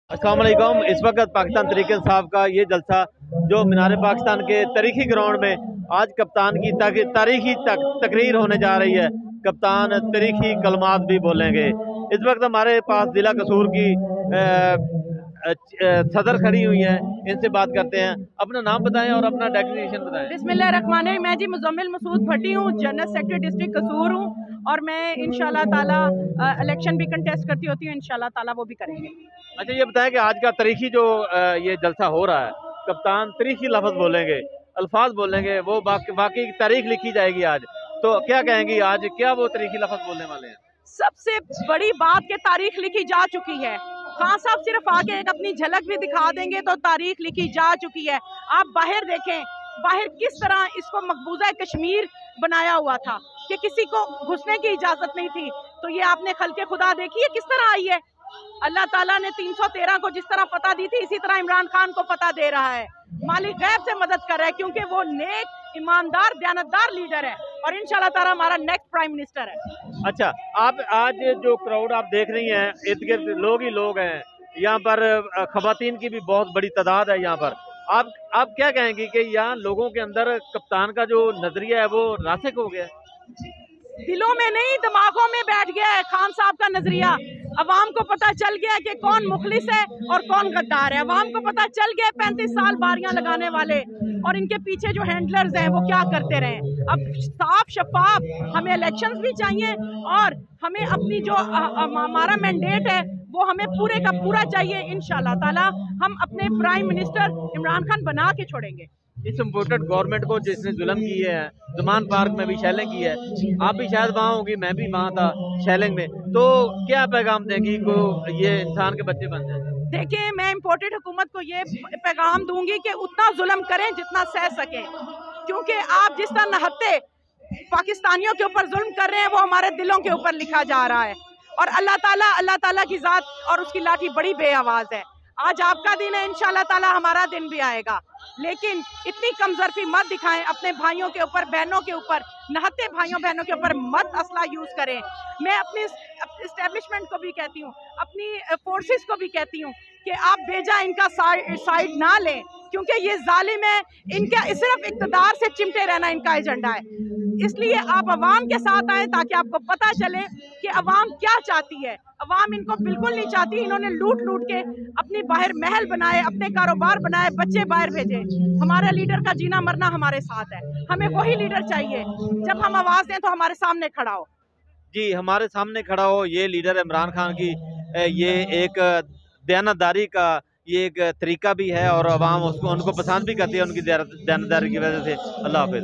अस्सलाम वालेकुम। इस वक्त पाकिस्तान तहरीक इंसाफ का ये जलसा जो मीनार पाकिस्तान के तारीखी ग्राउंड में आज कप्तान की तारीखी तकरीर होने जा रही है। कप्तान तारीखी कलमात भी बोलेंगे। इस वक्त हमारे पास जिला कसूर की सदर खड़ी हुई है, इनसे बात करते हैं। अपना नाम बताएं और अपना डेजिग्नेशन बताएं। बिस्मिल्लाहिर्रहमानिर्रहीम। मैं जी मुज़म्मिल मसूद भट्टी हूँ, जनरल सेक्रेटरी डिस्ट्रिक्ट कसूर हूँ और मैं इंशाल्लाह ताला इलेक्शन भी कंटेस्ट करती होती हूँ। इंशाल्लाह ताला वो भी करेंगे। अच्छा, ये बताएं कि आज का तारीखी जो ये जलसा हो रहा है, कप्तान तारीखी लफ्ज़ बोलेंगे, अल्फाज बोलेंगे, वो वाकई तारीख लिखी जाएगी आज, तो क्या कहेंगी आज, क्या वो तारीखी लफ्ज़ बोलने वाले हैं? सबसे बड़ी बात के तारीख लिखी जा चुकी है। खान साहब सिर्फ आके एक अपनी झलक भी दिखा देंगे तो तारीख लिखी जा चुकी है। आप बाहर देखें, बाहर किस तरह इसको मकबूजा कश्मीर बनाया हुआ था कि किसी को घुसने की इजाजत नहीं थी। तो ये आपने खल्के खुदा देखी है किस तरह आई है। अल्लाह ताला ने 313 को जिस तरह फतह दी थी, इसी तरह इमरान खान को फतह दे रहा है। मालिक गैब से मदद कर रहा है क्योंकि वो नेक, ईमानदार, दयानतदार लीडर है और इंशाल्लाह ताला हमारा नेक्स्ट प्राइम मिनिस्टर है। अच्छा, आप आज जो क्राउड आप देख रही हैं, इर्द गिर्द लोग ही लोग हैं, यहाँ पर खवातीन की भी बहुत बड़ी तादाद है यहाँ पर। आप क्या कहेंगी कि यहाँ लोगों के अंदर कप्तान का जो नजरिया है वो रासिक हो गया है? दिलों में नहीं, दिमागों में बैठ गया है खान साहब का नजरिया। अवाम को पता चल गया कि कौन मुखलिस है और कौन गद्दार है। अवाम को पता चल गया 35 साल बारियां लगाने वाले और इनके पीछे जो हैंडलर्स हैं वो क्या करते रहे। अब साफ शफाफ हमें इलेक्शंस भी चाहिए और हमें अपनी जो हमारा मैंडेट है वो हमें पूरे का पूरा चाहिए। इंशाल्लाह ताला हम अपने प्राइम मिनिस्टर इमरान खान बना के छोड़ेंगे। इस इम्पोर्टेड गवर्नमेंट को जिसने जुल्म किए हैं, जुमान पार्क में भी शैलिंग की है, आप भी शायद वहाँ होगी, मैं भी वहाँ था शैलिंग में, तो क्या पैगाम देंगी को ये इंसान के बच्चे बन जाए? देखिए, मैं इम्पोर्टेड हुकूमत को ये पैगाम दूंगी कि उतना जुल्म करें जितना सह सकें, क्योंकि आप जिस तरह नहत्ते पाकिस्तानियों के ऊपर जुल्म कर रहे हैं वो हमारे दिलों के ऊपर लिखा जा रहा है। और अल्लाह ताला की जात और उसकी लाठी बड़ी बेआवाज है। आज आपका दिन है, इंशाल्लाह ताला हमारा दिन भी आएगा, लेकिन इतनी कमजोरी मत दिखाएं अपने भाइयों के ऊपर, बहनों के ऊपर, नहत्ते भाइयों बहनों के ऊपर मत असला यूज करें। मैं अपनी एस्टेब्लिशमेंट को भी कहती हूँ, अपनी फोर्सेस को भी कहती हूँ कि आप बेजा इनका साइड ना लें, क्योंकि ये जालिम है, इनका सिर्फ इक़्तिदार से चिमटे रहना इनका एजेंडा है। इसलिए आप अवाम के साथ आए ताकि आपको पता चले कि अवाम क्या चाहती है। अवाम इनको बिल्कुल नहीं चाहती। इन्होंने लूट के अपनी बाहर महल बनाए, अपने कारोबार बनाए, बच्चे बाहर भेजे। हमारे लीडर का जीना मरना हमारे साथ है, हमें वही लीडर चाहिए जब हम आवाज दें तो हमारे सामने खड़ा हो। जी, हमारे सामने खड़ा हो, ये लीडर इमरान खान की ये एक दयानतदारी का ये एक तरीका भी है और अवाम उसको उनको पसंद भी करती है उनकी दयानतदारी की वजह से। अल्लाह हाफिज।